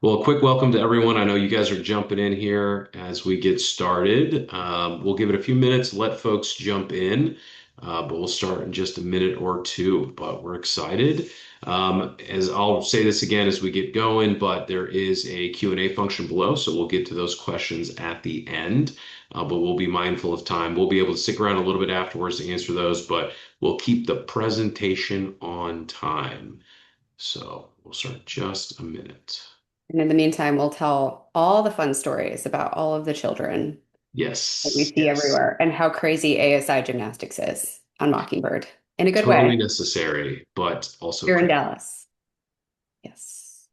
Well, a quick welcome to everyone. I know you guys are jumping in here as we get started. We'll give it a few minutes, let folks jump in, but we'll start in just a minute or two. But we're excited. As I'll say this again as we get going, but there is a Q&A function below, so we'll get to those questions at the end. But we'll be mindful of time. We'll be able to stick around a little bit afterwards to answer those, but we'll keep the presentation on time. So we'll start in just a minute. And in the meantime, we'll tell all the fun stories about all of the children that we Yes, see yes. everywhere and how crazy ASI gymnastics is on Mockingbird in a good Totally way. necessary, but also Here in crazy. Dallas. Yes.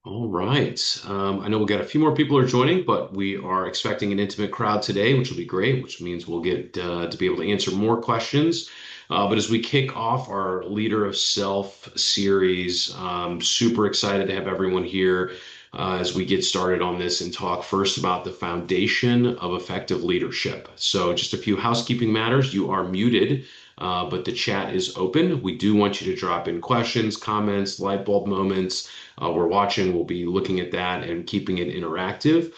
All right. I know we got a few more people are joining, but we are expecting an intimate crowd today, which will be great, which means we'll get to be able to answer more questions. But as we kick off our Leader of Self series, super excited to have everyone here as we get started on this and talk first about the foundation of effective leadership. So, just a few housekeeping matters. You are muted, but the chat is open. We do want you to drop in questions, comments, light bulb moments. We're watching, we'll be looking at that and keeping it interactive.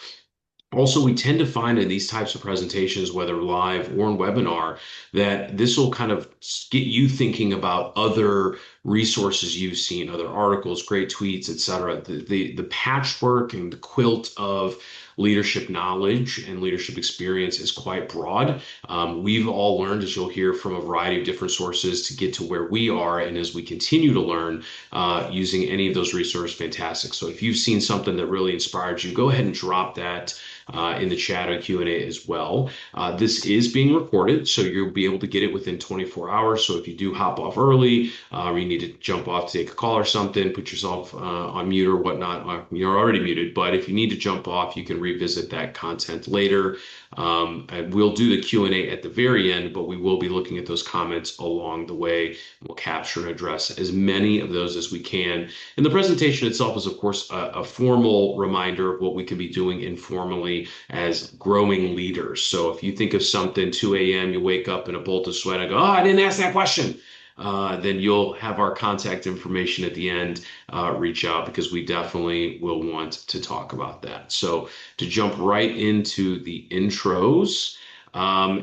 Also, we tend to find in these types of presentations, whether live or in webinar, that this will kind of get you thinking about other resources you've seen, other articles, great tweets, etc. The patchwork and the quilt of leadership knowledge and leadership experience is quite broad. We've all learned, as you'll hear from a variety of different sources, to get to where we are. And as we continue to learn using any of those resources, fantastic. So if you've seen something that really inspired you, go ahead and drop that in the chat or Q&A as well. This is being recorded, so you'll be able to get it within 24 hours. So if you do hop off early or you need to jump off to take a call or something, put yourself on mute or whatnot. You're already muted, but if you need to jump off, you can revisit that content later. And we'll do the Q&A at the very end, but we will be looking at those comments along the way. We'll capture and address as many of those as we can. And the presentation itself is, of course, a formal reminder of what we can be doing informally as growing leaders. So if you think of something 2 a.m., you wake up in a bolt of sweat and go, oh, I didn't ask that question. Then you'll have our contact information at the end. Reach out because we definitely will want to talk about that. So to jump right into the intros,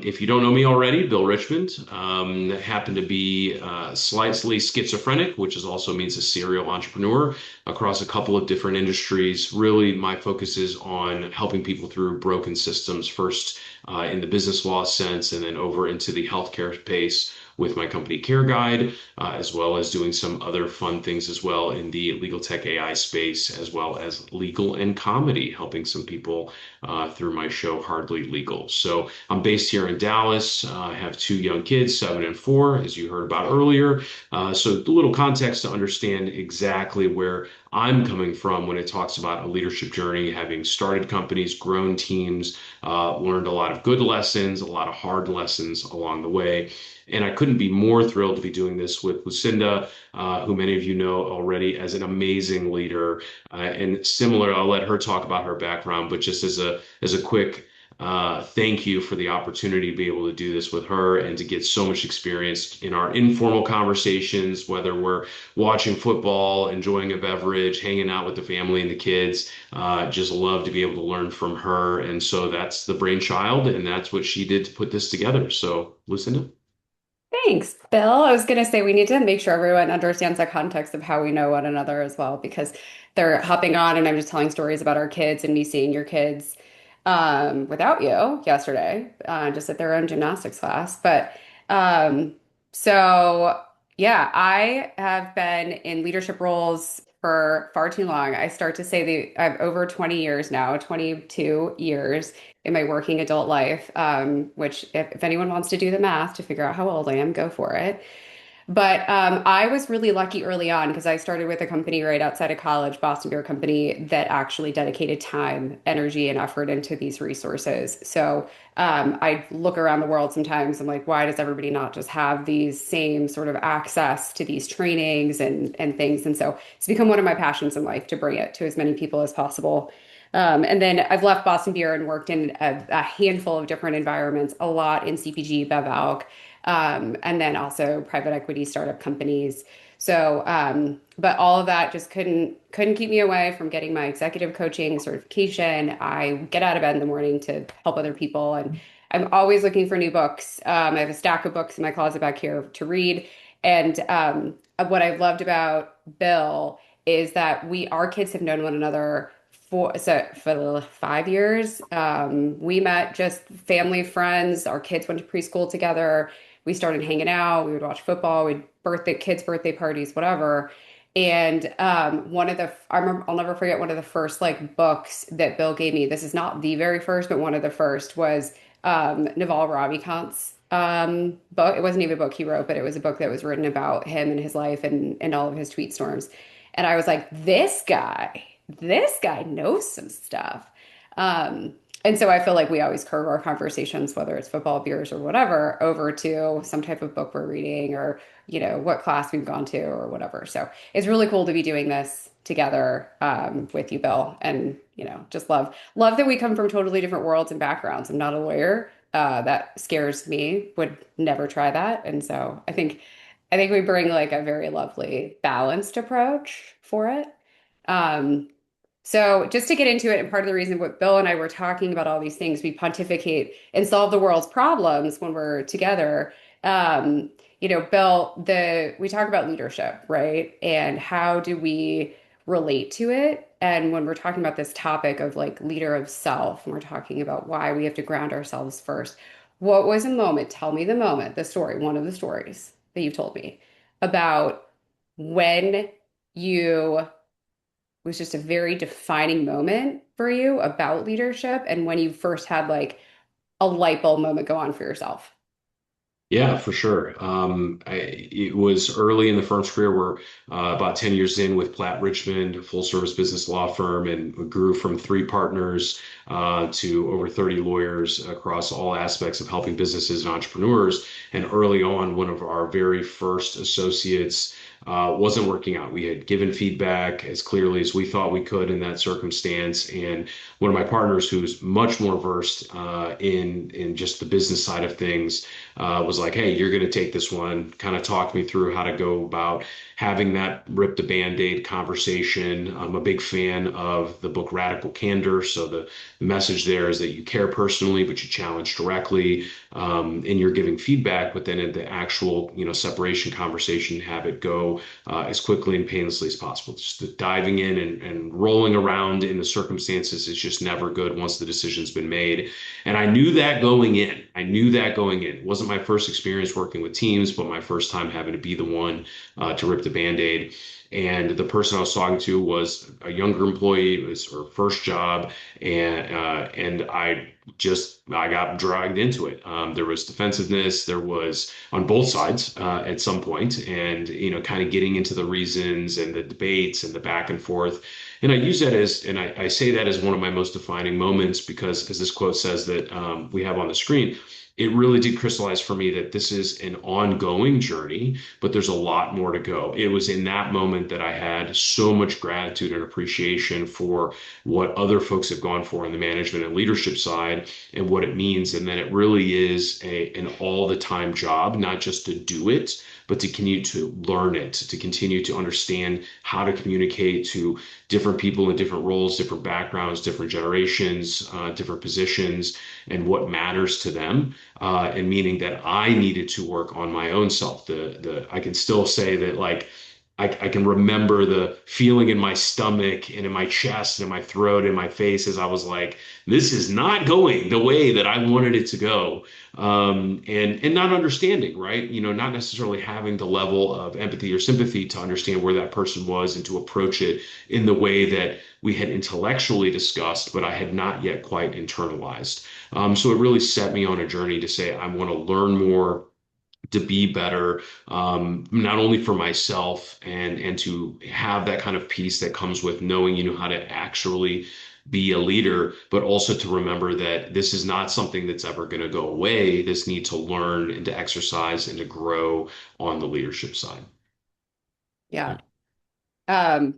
if you don't know me already, Bill Richmond, happen to be slightly schizophrenic, which is also means a serial entrepreneur across a couple of different industries. Really, my focus is on helping people through broken systems, first in the business law sense, and then over into the healthcare space with my company Care Guide, as well as doing some other fun things as well in the legal tech AI space, as well as legal and comedy, helping some people through my show Hardly Legal. So I'm based here in Dallas. I have two young kids, 7 and 4, as you heard about earlier. So a little context to understand exactly where I'm coming from when it talks about a leadership journey, having started companies, grown teams, learned a lot of good lessons, a lot of hard lessons along the way. And I couldn't be more thrilled to be doing this with Lucinda, who many of you know already as an amazing leader. And similar, I'll let her talk about her background, but just as a quick thank you for the opportunity to be able to do this with her and to get so much experience in our informal conversations, whether we're watching football, enjoying a beverage, hanging out with the family and the kids. Just love to be able to learn from her. And so that's the brainchild, and that's what she did to put this together. So, Lucinda. Thanks, Bill. I was going to say we need to make sure everyone understands the context of how we know one another as well, because they're hopping on and I'm just telling stories about our kids and me seeing your kids without you yesterday, just at their own gymnastics class. But um, so, yeah, I have been in leadership roles for far too long. I start to say I have over 20 years now, 22 years in my working adult life, which if anyone wants to do the math to figure out how old I am, go for it. But I was really lucky early on because I started with a company right outside of college, Boston Beer Company, that actually dedicated time, energy, and effort into these resources. So I look around the world sometimes. I'm like, why does everybody not just have these same sort of access to these trainings and things? And so it's become one of my passions in life to bring it to as many people as possible. And then I've left Boston Beer and worked in a handful of different environments, a lot in CPG, Bev Alc, and then also private equity startup companies. So, but all of that just couldn't keep me away from getting my executive coaching certification. I get out of bed in the morning to help other people, and I'm always looking for new books. I have a stack of books in my closet back here to read. And what I've loved about Bill is that our kids have known one another for the 5 years. We met just family friends. Our kids went to preschool together. We started hanging out. We would watch football. We'd kids' birthday parties, whatever. And I remember, I'll never forget one of the first like books that Bill gave me. This is not the very first, but one of the first was Naval Ravikant's book. It wasn't even a book he wrote, but it was a book that was written about him and his life and all of his tweet storms. And I was like, this guy knows some stuff. Um, and so I feel like we always curve our conversations, whether it's football, beers, or whatever, over to some type of book we're reading or, what class we've gone to or whatever. So it's really cool to be doing this together with you, Bill. And, just love that we come from totally different worlds and backgrounds. I'm not a lawyer. That scares me, would never try that. And so I think we bring like a very lovely balanced approach for it. Um, so just to get into it, and part of the reason what Bill and I were talking about all these things, we pontificate and solve the world's problems when we're together. Um, Bill, we talk about leadership, right? And how do we relate to it? And when we're talking about this topic of like leader of self, and we're talking about why we have to ground ourselves first, what was a moment? Tell me the moment, the story, one of the stories that you've told me about when you was just a very defining moment for you about leadership and when you first had like a light bulb moment go on for yourself. Yeah, for sure. It was early in the firm's career. We're about 10 years in with Platt Richmond, a full service business law firm, and we grew from three partners to over 30 lawyers across all aspects of helping businesses and entrepreneurs. And early on, one of our very first associates wasn't working out. We had given feedback as clearly as we thought we could in that circumstance. And one of my partners, who's much more versed in just the business side of things, was like, hey, you're going to take this one, kind of talk me through how to go about having that rip the band-aid conversation. I'm a big fan of the book Radical Candor. So the message there is that you care personally, but you challenge directly, and you're giving feedback, but then in the actual, separation conversation, have it go as quickly and painlessly as possible. Just the diving in and rolling around in the circumstances is just never good once the decision's been made. And I knew that going in. I knew that going in. It wasn't my first experience working with teams, but my first time having to be the one to rip the Band-Aid. And the person I was talking to was a younger employee. It was her first job, and I got dragged into it. There was defensiveness. There was on both sides at some point, and kind of getting into the reasons and the debates and the back and forth. And I say that as one of my most defining moments because, as this quote says that we have on the screen, it really did crystallize for me that this is an ongoing journey, but there's a lot more to go. It was in that moment that I had so much gratitude and appreciation for what other folks have gone for on the management and leadership side and what it means. And that it really is an all the time job, not just to do it, but to continue to learn it, to continue to understand how to communicate to different people in different roles, different backgrounds, different generations, different positions, and what matters to them. And meaning that I needed to work on my own self. I can still say that like I can remember the feeling in my stomach and in my chest and in my throat and my face as I was like, this is not going the way that I wanted it to go. And not understanding, right? Not necessarily having the level of empathy or sympathy to understand where that person was and to approach it in the way that we had intellectually discussed, but I had not yet quite internalized. So it really set me on a journey to say, I want to learn more, to be better, not only for myself and to have that kind of peace that comes with knowing how to actually be a leader, but also to remember that this is not something that's ever going to go away. This need to learn and to exercise and to grow on the leadership side. Yeah. Um,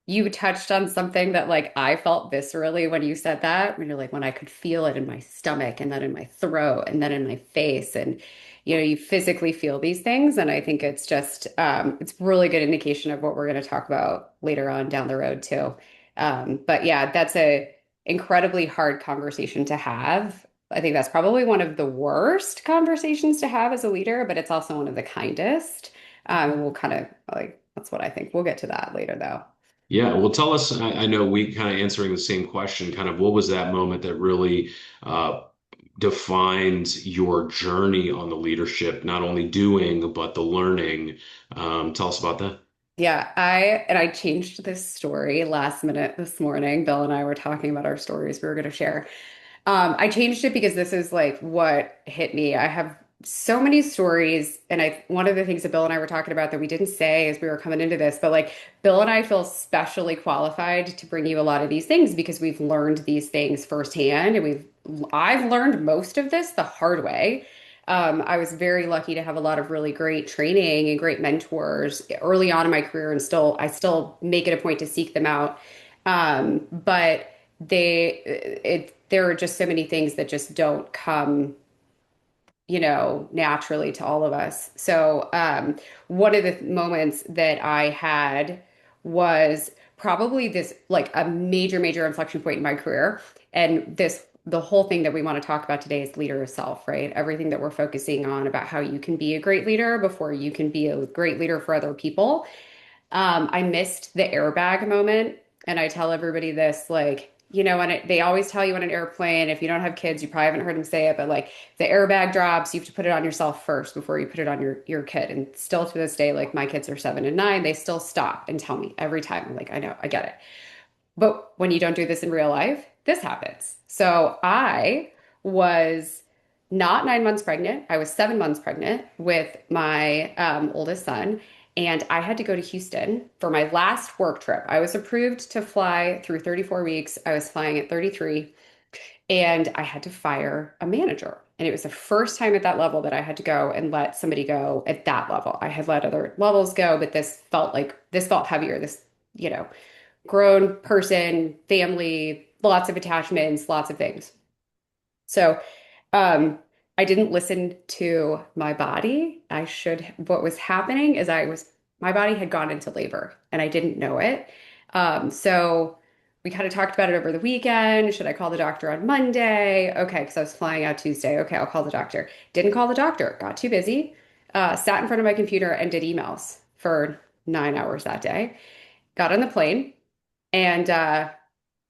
you touched on something that like I felt viscerally when you said that, when you're like, when I could feel it in my stomach and then in my throat and then in my face. And, you physically feel these things. And I think it's just, it's really good indication of what we're going to talk about later on down the road too. But yeah, that's a incredibly hard conversation to have. I think that's probably one of the worst conversations to have as a leader, but it's also one of the kindest. And we'll kind of like, that's what I think. We'll get to that later though. Yeah, well, tell us. I know we kind of answering the same question. Kind of, what was that moment that really uh, defined your journey on the leadership, not only doing but the learning? Tell us about that. Yeah, I changed this story last minute this morning. Bill and I were talking about our stories we were going to share. I changed it because this is like what hit me. I have so many stories, and I one of the things that Bill and I were talking about that we didn't say as we were coming into this, but like Bill and I feel specially qualified to bring you a lot of these things because we've learned these things firsthand, and I've learned most of this the hard way. I was very lucky to have a lot of really great training and great mentors early on in my career, and I still make it a point to seek them out. But there are just so many things that just don't come, naturally to all of us. So, one of the moments that I had was probably this like a major, major inflection point in my career. And the whole thing that we want to talk about today is leader of self, right? Everything that we're focusing on about how you can be a great leader before you can be a great leader for other people. I missed the airbag moment. And I tell everybody this, like, they always tell you on an airplane, if you don't have kids, you probably haven't heard them say it, but like if the airbag drops, you have to put it on yourself first before you put it on your kid. And still to this day, like my kids are 7 and 9, they still stop and tell me every time. I'm like, I know, I get it. But when you don't do this in real life, this happens. So I was not 9 months pregnant. I was 7 months pregnant with my oldest son. And I had to go to Houston for my last work trip. I was approved to fly through 34 weeks. I was flying at 33, and I had to fire a manager. And it was the first time at that level that I had to go and let somebody go at that level. I had let other levels go, but this felt heavier. This, you know, grown person, family, lots of attachments, lots of things. So, um, I didn't listen to my body. What was happening is my body had gone into labor and I didn't know it. So we kind of talked about it over the weekend. Should I call the doctor on Monday? Okay, because I was flying out Tuesday. Okay, I'll call the doctor. Didn't call the doctor, got too busy, sat in front of my computer and did emails for 9 hours that day. Got on the plane and had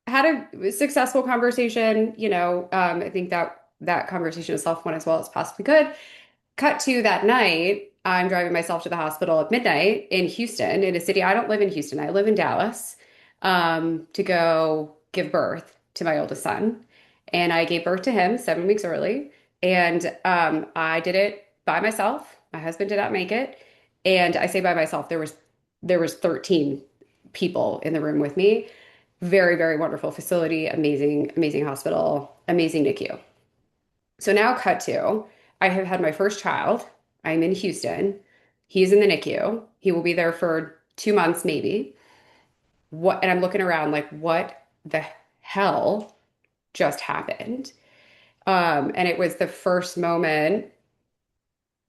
a successful conversation. I think that conversation itself went as well as possibly could. Cut to that night, I'm driving myself to the hospital at midnight in Houston, in a city. I don't live in Houston. I live in Dallas, to go give birth to my oldest son. And I gave birth to him 7 weeks early. And I did it by myself. My husband did not make it. And I say by myself, there was 13 people in the room with me. Very, very wonderful facility, amazing, amazing hospital, amazing NICU. So now cut to, I have had my first child. I'm in Houston. He's in the NICU. He will be there for 2 months, maybe. And I'm looking around like, what the hell just happened? And it was the first moment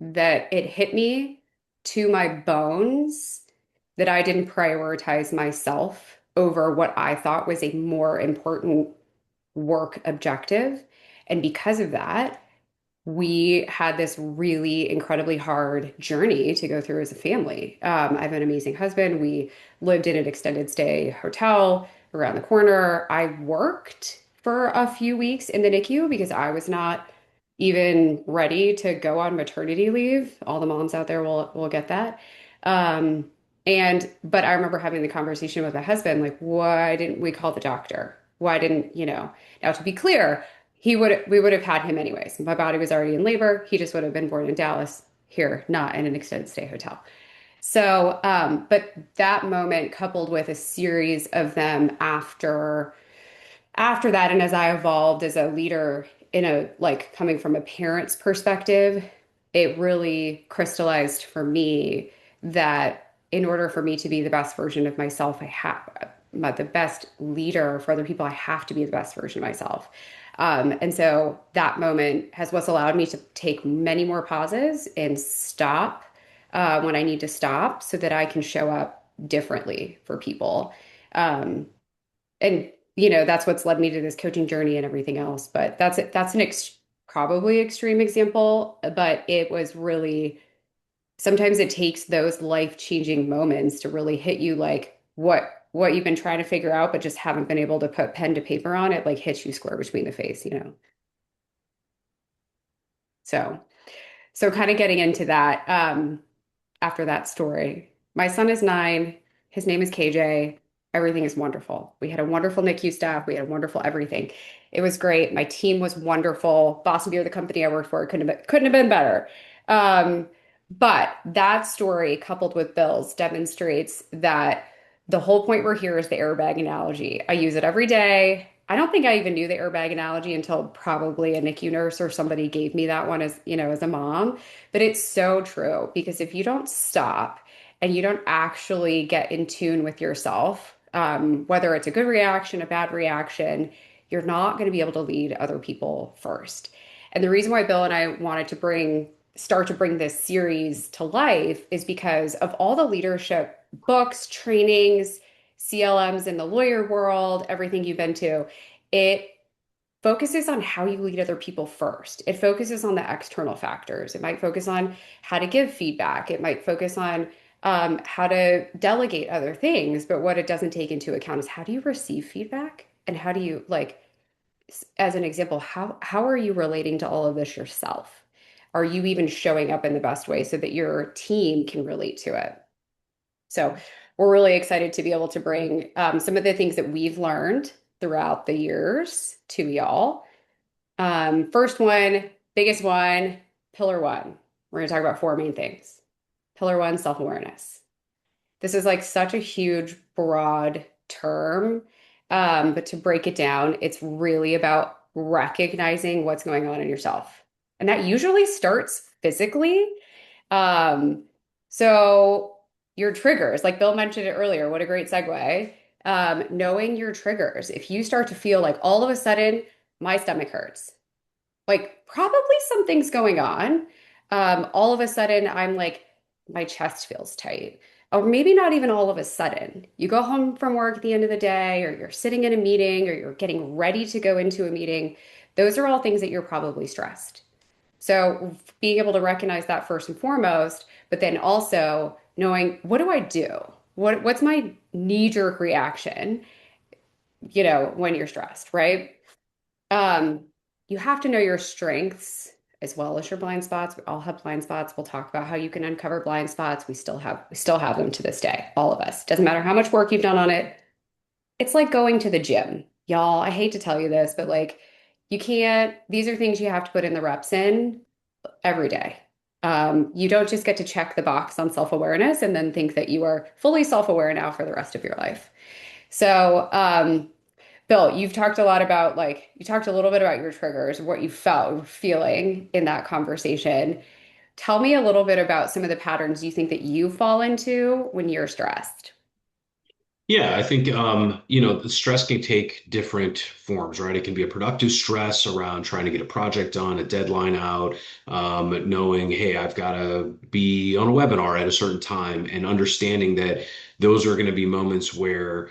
that it hit me to my bones that I didn't prioritize myself over what I thought was a more important work objective. And because of that, we had this really incredibly hard journey to go through as a family. I have an amazing husband. We lived in an extended stay hotel around the corner. I worked for a few weeks in the NICU because I was not even ready to go on maternity leave. All the moms out there will get that. Um, but I remember having the conversation with my husband, like, why didn't we call the doctor? Why didn't, now to be clear, we would have had him anyways. My body was already in labor. He just would have been born in Dallas here, not in an extended stay hotel. So, but that moment coupled with a series of them after that, and as I evolved as a leader in a like coming from a parent's perspective, it really crystallized for me that in order for me to be the best version of myself, the best leader for other people, I have to be the best version of myself. And so that moment has what's allowed me to take many more pauses and stop when I need to stop so that I can show up differently for people. Um, and that's what's led me to this coaching journey and everything else. But that's an probably extreme example, but it was really sometimes it takes those life-changing moments to really hit you like what you've been trying to figure out, but just haven't been able to put pen to paper on it, like hits you square between the face. So so kind of getting into that, after that story. My son is 9. His name is KJ. Everything is wonderful. We had a wonderful NICU staff. We had wonderful everything. It was great. My team was wonderful. Boston Beer, the company I worked for, couldn't have been better. Um, but that story, coupled with Bill's, demonstrates that the whole point we're here is the airbag analogy. I use it every day. I don't think I even knew the airbag analogy until probably a NICU nurse or somebody gave me that one as a mom. But it's so true because if you don't stop and you don't actually get in tune with yourself, whether it's a good reaction, a bad reaction, you're not going to be able to lead other people first. And the reason why Bill and I wanted to start to bring this series to life is because of all the leadership books, trainings, CLMs in the lawyer world, everything you've been to, it focuses on how you lead other people first. It focuses on the external factors. It might focus on how to give feedback. It might focus on how to delegate other things. But what it doesn't take into account is how do you receive feedback and how do you like, as an example, how are you relating to all of this yourself? Are you even showing up in the best way so that your team can relate to it? So we're really excited to be able to bring some of the things that we've learned throughout the years to y'all. First one, biggest one, pillar one. We're going to talk about four main things. Pillar one, self-awareness. This is like such a huge, broad term. But to break it down, it's really about recognizing what's going on in yourself. And that usually starts physically. Um, so your triggers, like Bill mentioned it earlier, what a great segue. Knowing your triggers. If you start to feel like all of a sudden my stomach hurts, like probably something's going on. All of a sudden, I'm like, my chest feels tight. Or maybe not even all of a sudden. You go home from work at the end of the day, or you're sitting in a meeting, or you're getting ready to go into a meeting. Those are all things that you're probably stressed. So being able to recognize that first and foremost, but then also knowing what do I do? What's my knee-jerk reaction, when you're stressed, right? Um, you have to know your strengths as well as your blind spots. We all have blind spots. We'll talk about how you can uncover blind spots. We still have them to this day, all of us. Doesn't matter how much work you've done on it. It's like going to the gym. Y'all, I hate to tell you this, but like you can't, these are things you have to put in the reps in every day. You don't just get to check the box on self-awareness and then think that you are fully self-aware now for the rest of your life. So, Bill, you've talked a lot about you talked a little bit about your triggers, what you felt, feeling in that conversation. Tell me a little bit about some of the patterns you think that you fall into when you're stressed. Yeah, I think the stress can take different forms, right? It can be a productive stress around trying to get a project done, a deadline out, knowing, hey, I've got to be on a webinar at a certain time, and understanding that those are going to be moments where,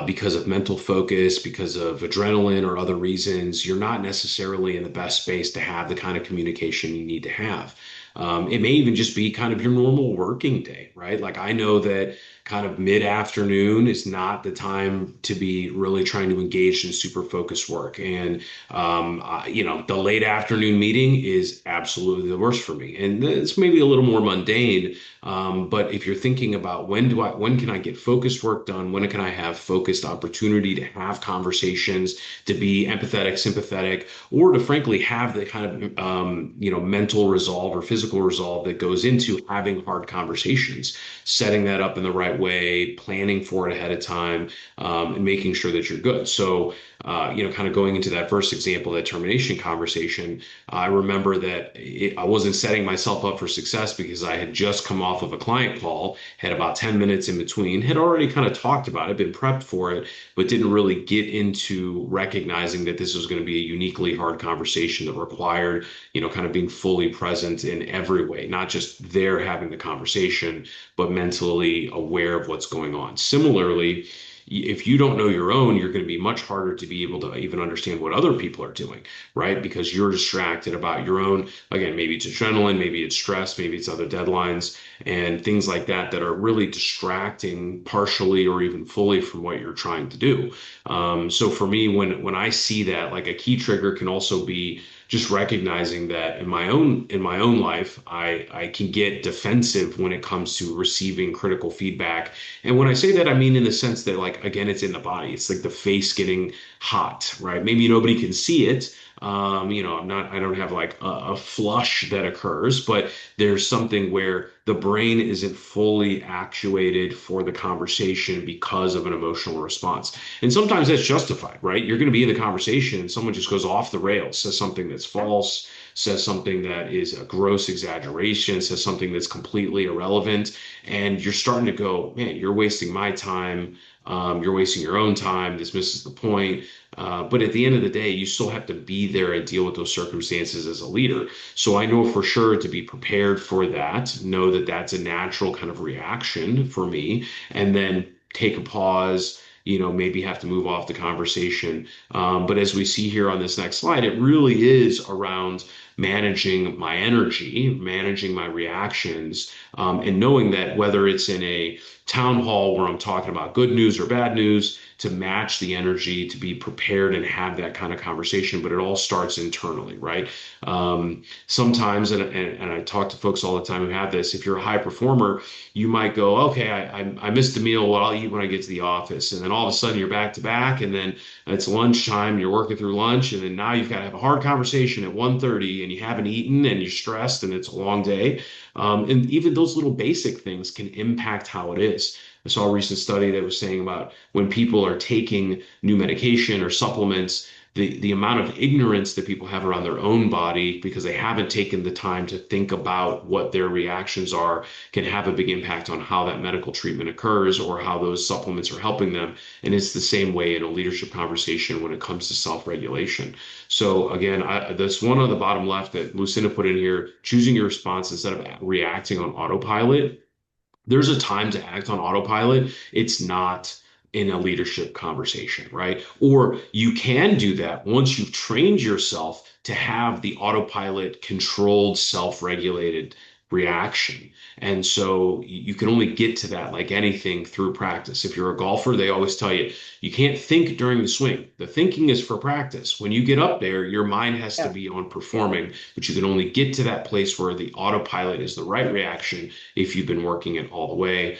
because of mental focus, because of adrenaline or other reasons, you're not necessarily in the best space to have the kind of communication you need to have. It may even just be kind of your normal working day, right? Like I know that kind of mid-afternoon is not the time to be really trying to engage in super focused work. And the late afternoon meeting is absolutely the worst for me. And it's maybe a little more mundane. But if you're thinking about when can I get focused work done? When can I have focused opportunity to have conversations, to be empathetic, sympathetic, or to frankly have the kind of mental resolve or physical resolve that goes into having hard conversations, setting that up in the right way, planning for it ahead of time, and making sure that you're good. So kind of going into that first example, that termination conversation, I remember that I wasn't setting myself up for success because I had just come off of a client call, had about 10 minutes in between, had already kind of talked about it, been prepped for it, but didn't really get into recognizing that this was going to be a uniquely hard conversation that required, kind of being fully present in every way, not just there having the conversation, but mentally aware of what's going on. Similarly, if you don't know your own, you're going to be much harder to be able to even understand what other people are doing, right? Because you're distracted about your own, again, maybe it's adrenaline, maybe it's stress, maybe it's other deadlines and things like that that are really distracting partially or even fully from what you're trying to do. So for me, when I see that, like a key trigger can also be just recognizing that in my own life, I can get defensive when it comes to receiving critical feedback. And when I say that, I mean in the sense that, like, again, it's in the body. It's like the face getting hot, right? Maybe nobody can see it. I don't have like a flush that occurs, but there's something where the brain isn't fully actuated for the conversation because of an emotional response. And sometimes that's justified, right? You're going to be in the conversation and someone just goes off the rails, says something that's false, says something that is a gross exaggeration, says something that's completely irrelevant. And you're starting to go, man, you're wasting my time. You're wasting your own time. This misses the point. But at the end of the day, you still have to be there and deal with those circumstances as a leader. So I know for sure to be prepared for that, know that that's a natural kind of reaction for me, and then take a pause. Maybe have to move off the conversation. But as we see here on this next slide, it really is around managing my energy, managing my reactions, and knowing that whether it's in a town hall where I'm talking about good news or bad news, to match the energy, to be prepared and have that kind of conversation. But it all starts internally, right? Sometimes, and I talk to folks all the time who have this, if you're a high performer, you might go, okay, I missed the meal. Well, I'll eat when I get to the office. And then all of a sudden you're back to back, and then it's lunchtime, and you're working through lunch, and then now you've got to have a hard conversation at 1:30, and you haven't eaten and you're stressed and it's a long day. And even those little basic things can impact how it is. I saw a recent study that was saying about when people are taking new medication or supplements, the amount of ignorance that people have around their own body because they haven't taken the time to think about what their reactions are can have a big impact on how that medical treatment occurs or how those supplements are helping them. And it's the same way in a leadership conversation when it comes to self-regulation. So again, this one on the bottom left that Lucinda put in here, choosing your response instead of reacting on autopilot. There's a time to act on autopilot. It's not in a leadership conversation, right? Or you can do that once you've trained yourself to have the autopilot controlled, self-regulated reaction. And so you can only get to that, like anything, through practice. If you're a golfer, they always tell you you can't think during the swing. The thinking is for practice. When you get up there, your mind has to Yeah. be on performing, but you can only get to that place where the autopilot is the right reaction if you've been working it all the way.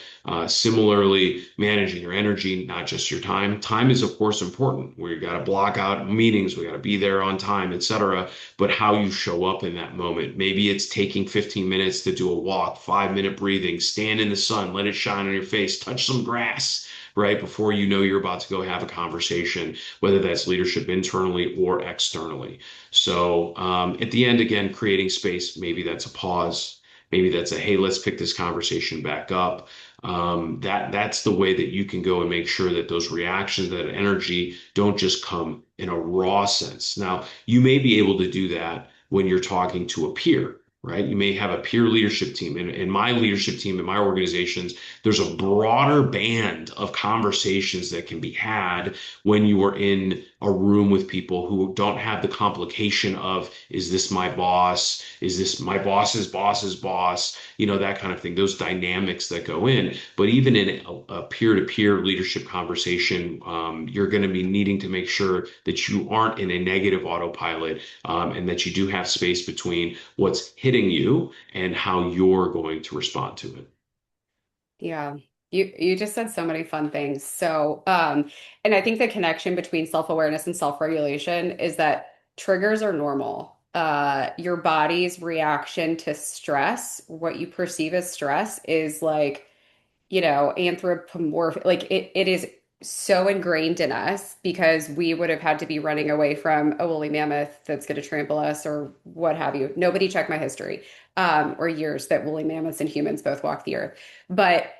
Similarly, managing your energy, not just your time. Time is, of course, important. We got to block out meetings, we got to be there on time, etc. But how you show up in that moment. Maybe it's taking 15 minutes to do a walk, 5-minute breathing, stand in the sun, let it shine on your face, touch some grass. Right before you know you're about to go have a conversation, whether that's leadership internally or externally. So at the end, again, creating space, maybe that's a pause. Maybe that's a, hey, let's pick this conversation back up. That's the way that you can go and make sure that those reactions, that energy, don't just come in a raw sense. Now, you may be able to do that when you're talking to a peer, right? You may have a peer leadership team. In my leadership team, in my organizations, there's a broader band of conversations that can be had when you are in a room with people who don't have the complication of, is this my boss? Is this my boss's boss's boss? That kind of thing, those dynamics that go in. But even in a peer-to-peer leadership conversation, you're going to be needing to make sure that you aren't in a negative autopilot, and that you do have space between what's hitting you and how you're going to respond to it. Yeah. You just said so many fun things. So, and I think the connection between self-awareness and self-regulation is that triggers are normal. Your body's reaction to stress, what you perceive as stress, is like, anthropomorphic. Like it is so ingrained in us because we would have had to be running away from a woolly mammoth that's going to trample us or what have you. Nobody checked my history, or years that woolly mammoths and humans both walk the earth. But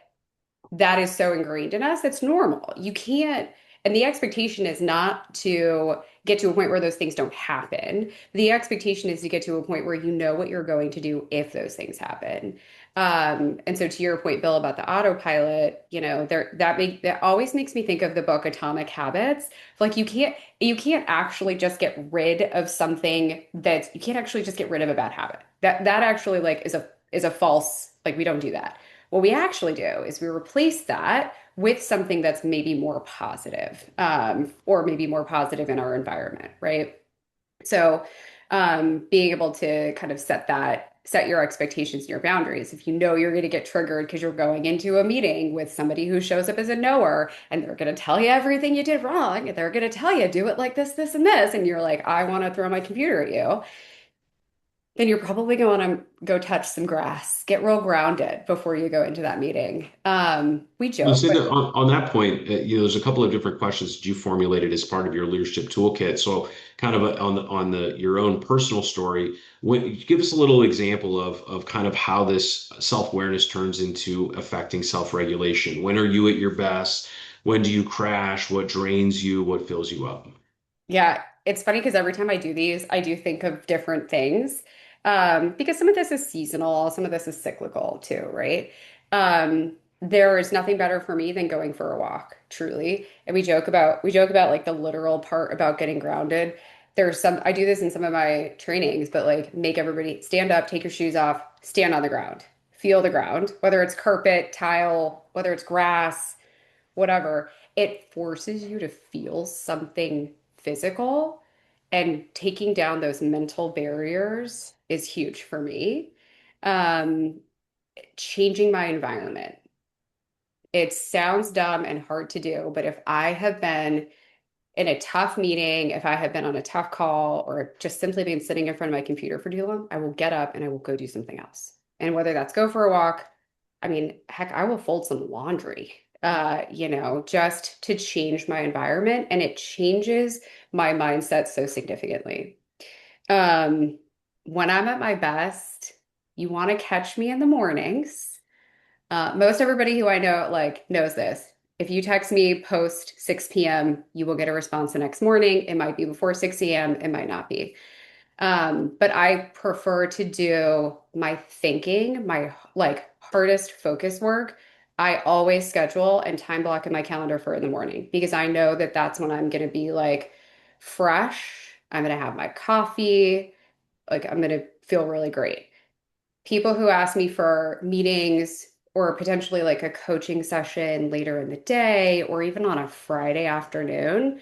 that is so ingrained in us. It's normal. You can't, and the expectation is not to get to a point where those things don't happen. The expectation is to get to a point where you know what you're going to do if those things happen. And so to your point, Bill, about the autopilot, that always makes me think of the book Atomic Habits. Like you can't actually just get rid of something that you can't actually just get rid of a bad habit. That actually like is a false, like we don't do that. What we actually do is we replace that with something that's maybe more positive, or maybe more positive in our environment, right? So, being able to kind of set your expectations and your boundaries. If you know you're going to get triggered because you're going into a meeting with somebody who shows up as a knower and they're going to tell you everything you did wrong, and they're going to tell you, do it like this, and this, and you're like, I want to throw my computer at you, then you're probably going to go touch some grass, get real grounded before you go into that meeting. We You joke, said but that on that point, there's a couple of different questions that you formulated as part of your leadership toolkit. So, kind of on the your own personal story, give us a little example of kind of how this self-awareness turns into affecting self-regulation. When are you at your best? When do you crash? What drains you? What fills you up? yeah, it's funny because every time I do these, I do think of different things. Because some of this is seasonal, some of this is cyclical too, right? There is nothing better for me than going for a walk, truly. And we joke about like the literal part about getting grounded. I do this in some of my trainings, but like make everybody stand up, take your shoes off, stand on the ground, feel the ground, whether it's carpet, tile, whether it's grass, whatever, it forces you to feel something physical. And taking down those mental barriers is huge for me. Um, Changing my environment. It sounds dumb and hard to do, but if I have been in a tough meeting, if I have been on a tough call, or just simply been sitting in front of my computer for too long, I will get up and I will go do something else. And whether that's go for a walk, I mean, heck, I will fold some laundry, just to change my environment. And it changes my mindset so significantly. Um, when I'm at my best, you want to catch me in the mornings. Most everybody who I know like knows this. If you text me post 6 p.m., you will get a response the next morning. It might be before 6 a.m., it might not be. But I prefer to do my thinking, my like hardest focus work. I always schedule and time block in my calendar for in the morning because I know that that's when I'm going to be like fresh. I'm going to have my coffee. Like I'm going to feel really great. People who ask me for meetings or potentially like a coaching session later in the day or even on a Friday afternoon,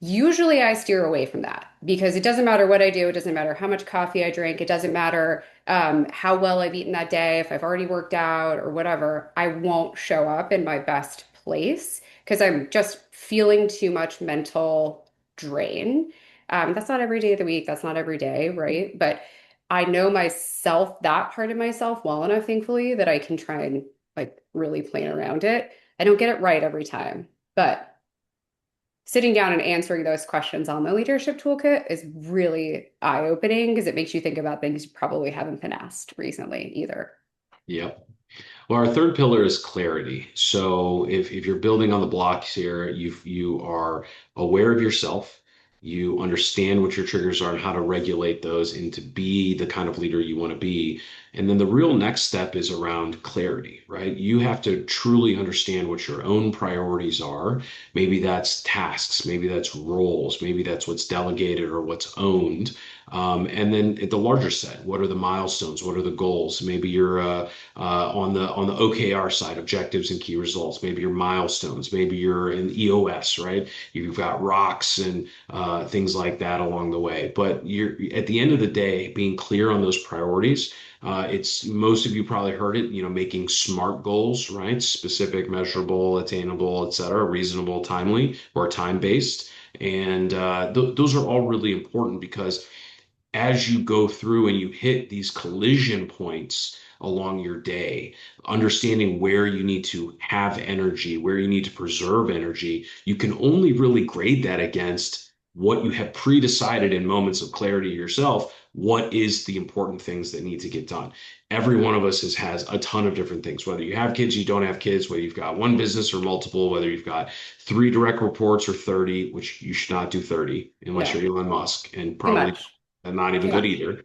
usually I steer away from that because it doesn't matter what I do. It doesn't matter how much coffee I drink. It doesn't matter how well I've eaten that day. If I've already worked out or whatever, I won't show up in my best place because I'm just feeling too much mental drain. That's not every day of the week. That's not every day, right? But I know myself, that part of myself well enough, thankfully, that I can try and like really plan around it. I don't get it right every time, but sitting down and answering those questions on the leadership toolkit is really eye-opening because it makes you think about things you probably haven't been asked recently either. Yep. Well, our third pillar is clarity. So if you're building on the blocks here, you are aware of yourself, you understand what your triggers are and how to regulate those and to be the kind of leader you want to be. And then the real next step is around clarity, right? You have to truly understand what your own priorities are. Maybe that's tasks, maybe that's roles, maybe that's what's delegated or what's owned. And then at the larger set, what are the milestones? What are the goals? Maybe you're on the OKR side, objectives and key results. Maybe your milestones. Maybe you're in EOS, right? You've got rocks and things like that along the way. But you're at the end of the day, being clear on those priorities. It's most of you probably heard it, making SMART goals, right? Specific, measurable, attainable, et cetera, reasonable, timely, or time-based. And those are all really important because as you go through and you hit these collision points along your day, understanding where you need to have energy, where you need to preserve energy, you can only really grade that against what you have pre-decided in moments of clarity yourself. What is the important things that need to get done? Every one of us has a ton of different things, whether you have kids, you don't have kids, whether you've got one business or multiple, whether you've got three direct reports or 30, which you should not do 30 unless No, you're Elon Musk, and too probably much, not even too good much. either.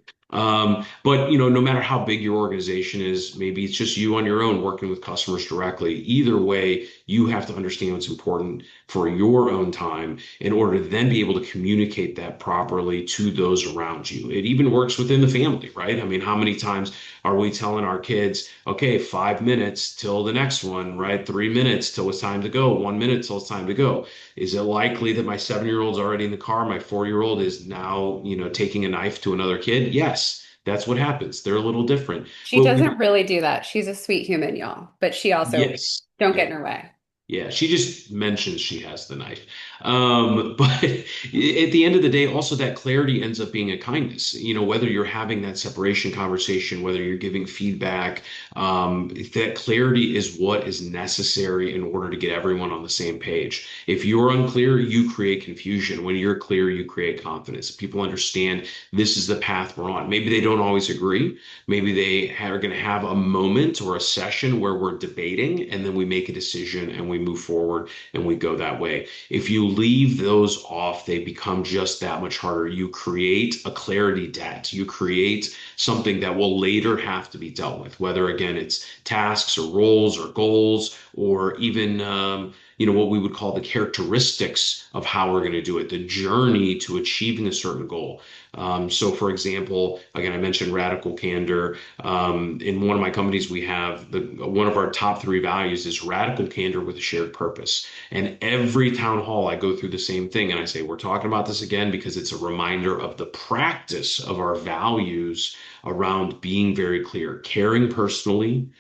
But no matter how big your organization is, maybe it's just you on your own working with customers directly. Either way, you have to understand what's important for your own time in order to then be able to communicate that properly to those around you. It even works within the family, right? I mean, how many times are we telling our kids, okay, 5 minutes till the next one, right? 3 minutes till it's time to go, 1 minute till it's time to go? Is it likely that my 7 year old's already in the car? My 4 year old is now, taking a knife to another kid? Yes, that's what happens. They're a little different. She But we, doesn't really do that. She's a sweet human, y'all, but she also yes. don't get Yeah. in her way. Yeah, she just mentions she has the knife. But at the end of the day, also that clarity ends up being a kindness. Whether you're having that separation conversation, whether you're giving feedback, that clarity is what is necessary in order to get everyone on the same page. If you're unclear, you create confusion. When you're clear, you create confidence. People understand this is the path we're on. Maybe they don't always agree. Maybe they are going to have a moment or a session where we're debating and then we make a decision and we move forward and we go that way. If you leave those off, they become just that much harder. You create a clarity debt. You create something that will later have to be dealt with, whether again it's tasks or roles or goals or even what we would call the characteristics of how we're going to do it, the journey to achieving a certain goal. So, for example, again, I mentioned radical candor. In one of my companies, we have one of our top three values is radical candor with a shared purpose. And every town hall, I go through the same thing, and I say, we're talking about this again because it's a reminder of the practice of our values around being very clear, caring personally,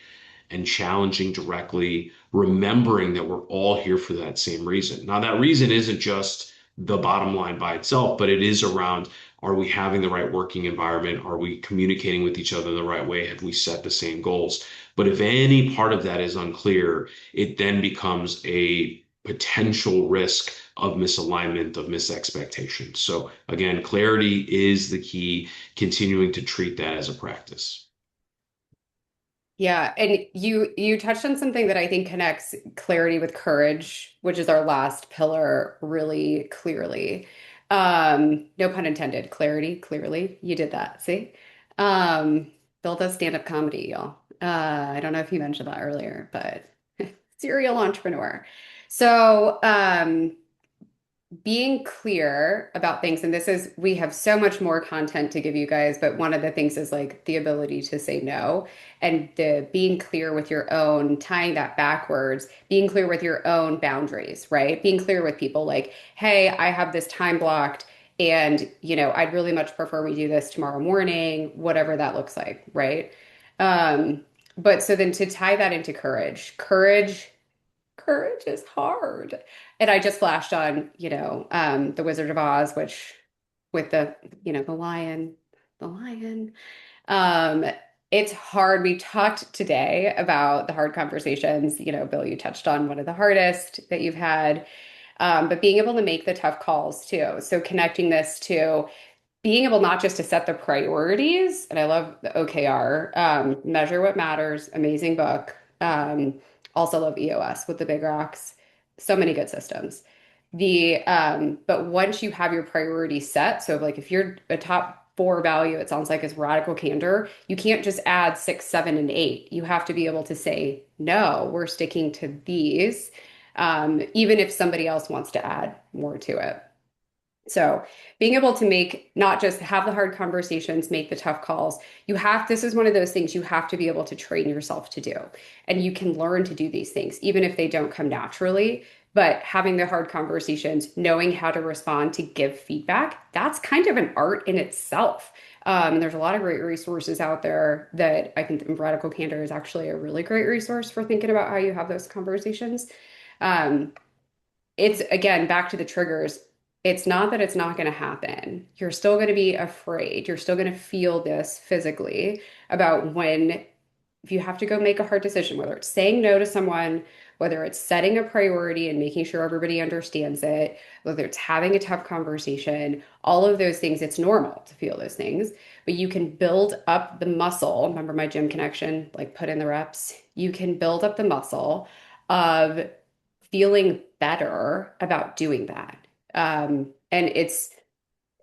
and challenging directly, remembering that we're all here for that same reason. Now, that reason isn't just the bottom line by itself, but it is around, are we having the right working environment? Are we communicating with each other in the right way? Have we set the same goals? But if any part of that is unclear, it then becomes a potential risk of misalignment, of misexpectation. So again, clarity is the key, continuing to treat that as a practice. Yeah, and you touched on something that I think connects clarity with courage, which is our last pillar really clearly. No pun intended. Clarity, clearly. You did that. See? Bill does stand-up comedy, y'all. I don't know if you mentioned that earlier, but serial entrepreneur. So, being clear about things, and this is, we have so much more content to give you guys, but one of the things is like the ability to say no and the being clear with your own, tying that backwards, being clear with your own boundaries, right? Being clear with people like, hey, I have this time blocked and, I'd really much prefer we do this tomorrow morning, whatever that looks like, right? Um, but so then to tie that into courage is hard. And I just flashed on, The Wizard of Oz, which with the lion, the lion. Um, it's hard. We talked today about the hard conversations. Bill, you touched on one of the hardest that you've had, but being able to make the tough calls too. So connecting this to being able not just to set the priorities, and I love the OKR, Measure What Matters, amazing book. Also love EOS with the big rocks. So many good systems. But once you have your priorities set, so like if you're a top four value, it sounds like is radical candor, you can't just add six, seven, and eight. You have to be able to say, no, we're sticking to these, even if somebody else wants to add more to it. So being able to make not just have the hard conversations, make the tough calls, this is one of those things you have to be able to train yourself to do. And you can learn to do these things, even if they don't come naturally. But having the hard conversations, knowing how to respond to give feedback, that's kind of an art in itself. And there's a lot of great resources out there that I think Radical Candor is actually a really great resource for thinking about how you have those conversations. Um, it's again back to the triggers. it's not that it's not going to happen. You're still going to be afraid. You're still going to feel this physically about when, if you have to go make a hard decision, whether it's saying no to someone, whether it's setting a priority and making sure everybody understands it, whether it's having a tough conversation, all of those things, it's normal to feel those things, but you can build up the muscle. Remember my gym connection, like put in the reps. You can build up the muscle of feeling better about doing that. And it's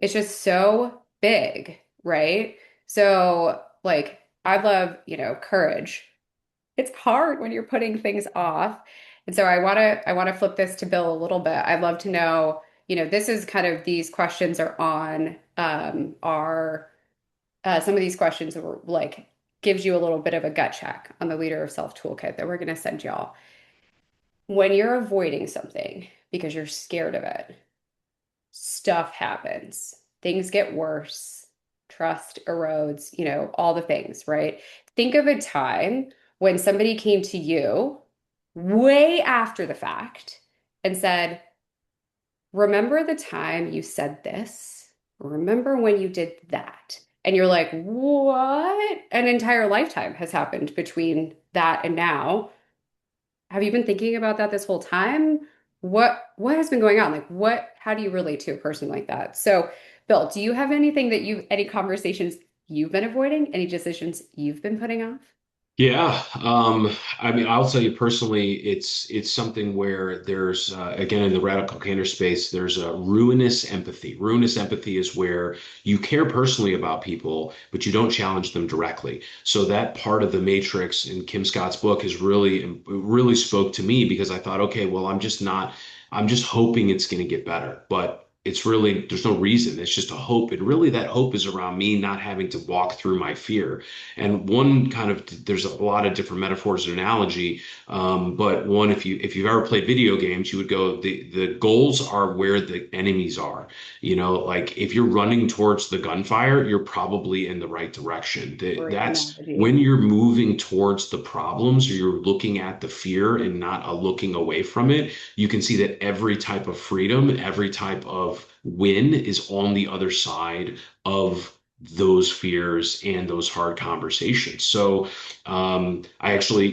just so big, right? So like I love, courage. It's hard when you're putting things off. And so I want to flip this to Bill a little bit. I'd love to know, this is kind of these questions are on our some of these questions are like gives you a little bit of a gut check on the Leader of Self toolkit that we're going to send y'all. When you're avoiding something because you're scared of it, stuff happens. Things get worse. Trust erodes, all the things, right? Think of a time when somebody came to you way after the fact and said, remember the time you said this? Remember when you did that? And you're like, what? An entire lifetime has happened between that and now. Have you been thinking about that this whole time? What has been going on? Like how do you relate to a person like that? So, Bill, do you have anything that any conversations you've been avoiding, any decisions you've been putting off? Yeah, I mean, I'll tell you personally, it's something where there's again in the radical candor space, there's a ruinous empathy. Ruinous empathy is where you care personally about people, but you don't challenge them directly. So that part of the matrix in Kim Scott's book is really spoke to me because I thought, okay, well, I'm just hoping it's going to get better, but. It's really, there's no reason. It's just a hope. And really, that hope is around me not having to walk through my fear. And one kind of there's a lot of different metaphors and analogy, but one if you've ever played video games, you would go the goals are where the enemies are. You know, like if you're running towards the gunfire, you're probably in the right direction. Great That's analogy. when you're moving towards the problems or you're looking at the fear and not looking away from it. You can see that every type of freedom, every type of win is on the other side of those fears and those hard conversations. So I actually,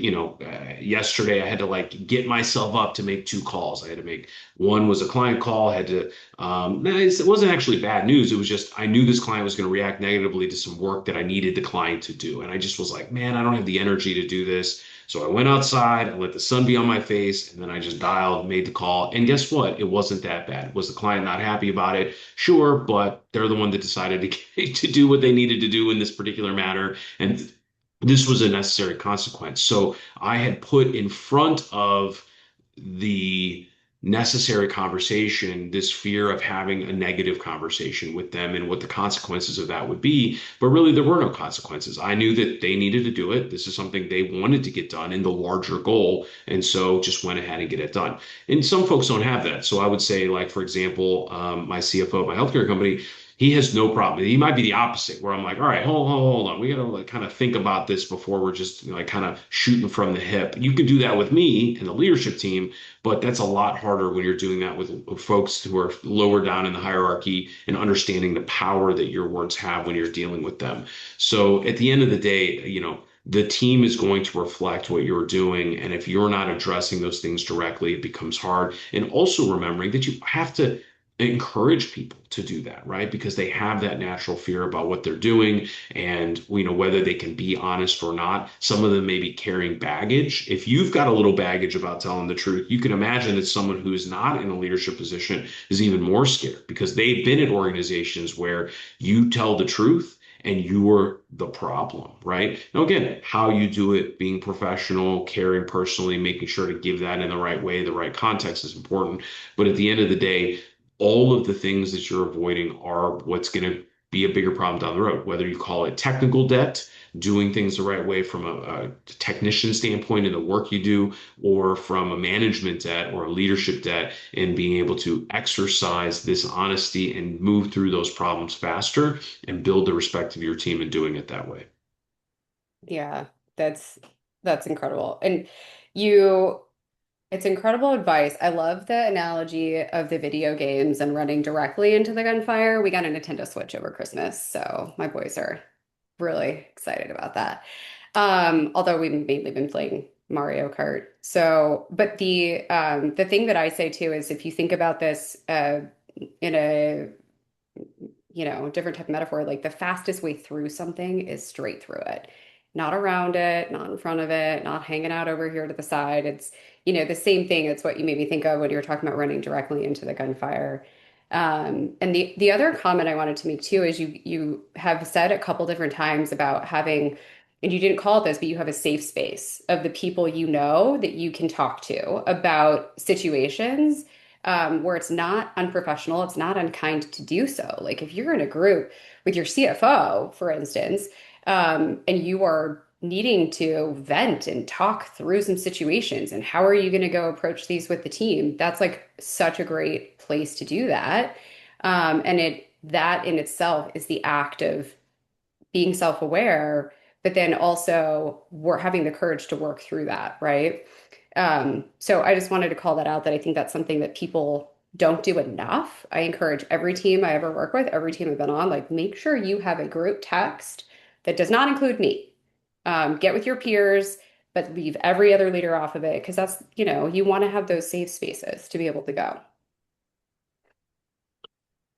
yesterday I had to like get myself up to make two calls. I had to make one was a client call. I had to, it wasn't actually bad news. It was just I knew this client was going to react negatively to some work that I needed the client to do, and I just was like, man, I don't have the energy to do this. So I went outside, I let the sun be on my face, and then I just dialed, made the call. And guess what? It wasn't that bad. Was the client not happy about it? Sure, but they're the one that decided to do what they needed to do in this particular matter. And this was a necessary consequence. So I had put in front of the necessary conversation, this fear of having a negative conversation with them and what the consequences of that would be. But really, there were no consequences. I knew that they needed to do it. This is something they wanted to get done in the larger goal. And so just went ahead and get it done. And some folks don't have that. So I would say, like, for example, my CFO of my healthcare company, he has no problem. He might be the opposite, where I'm like, all right, hold on. We got to like kind of think about this before we're just like kind of shooting from the hip. You can do that with me and the leadership team, but that's a lot harder when you're doing that with folks who are lower down in the hierarchy and understanding the power that your words have when you're dealing with them. So at the end of the day, the team is going to reflect what you're doing. And if you're not addressing those things directly, it becomes hard. And also remembering that you have to encourage people to do that, right? Because they have that natural fear about what they're doing and whether they can be honest or not. Some of them may be carrying baggage. If you've got a little baggage about telling the truth, you can imagine that someone who is not in a leadership position is even more scared because they've been at organizations where you tell the truth and you're the problem, right? Now, again, how you do it, being professional, caring personally, making sure to give that in the right way, the right context is important. But at the end of the day, all of the things that you're avoiding are what's going to be a bigger problem down the road, whether you call it technical debt, doing things the right way from a technician standpoint in the work you do, or from a management debt or a leadership debt, and being able to exercise this honesty and move through those problems faster and build the respect of your team in doing it that way. Yeah, that's incredible. And you It's incredible advice. I love the analogy of the video games and running directly into the gunfire. We got a Nintendo Switch over Christmas, so my boys are really excited about that. Although we've mainly been playing Mario Kart. So, but the thing that I say too is if you think about this in a different type of metaphor, like the fastest way through something is straight through it, not around it, not in front of it, not hanging out over here to the side. It's, the same thing. It's what you made me think of when you were talking about running directly into the gunfire. And the other comment I wanted to make too is you have said a couple different times about having, and you didn't call it this, but you have a safe space of the people you know that you can talk to about situations where it's not unprofessional, it's not unkind to do so. Like if you're in a group with your CFO, for instance, and you are needing to vent and talk through some situations, and how are you going to go approach these with the team? That's like such a great place to do that. And that in itself is the act of being self-aware, but then also we're having the courage to work through that, right? So I just wanted to call that out that I think that's something that people don't do enough. I encourage every team I ever work with, every team I've been on, like make sure you have a group text that does not include me. Get with your peers, but leave every other leader off of it because that's, you want to have those safe spaces to be able to go.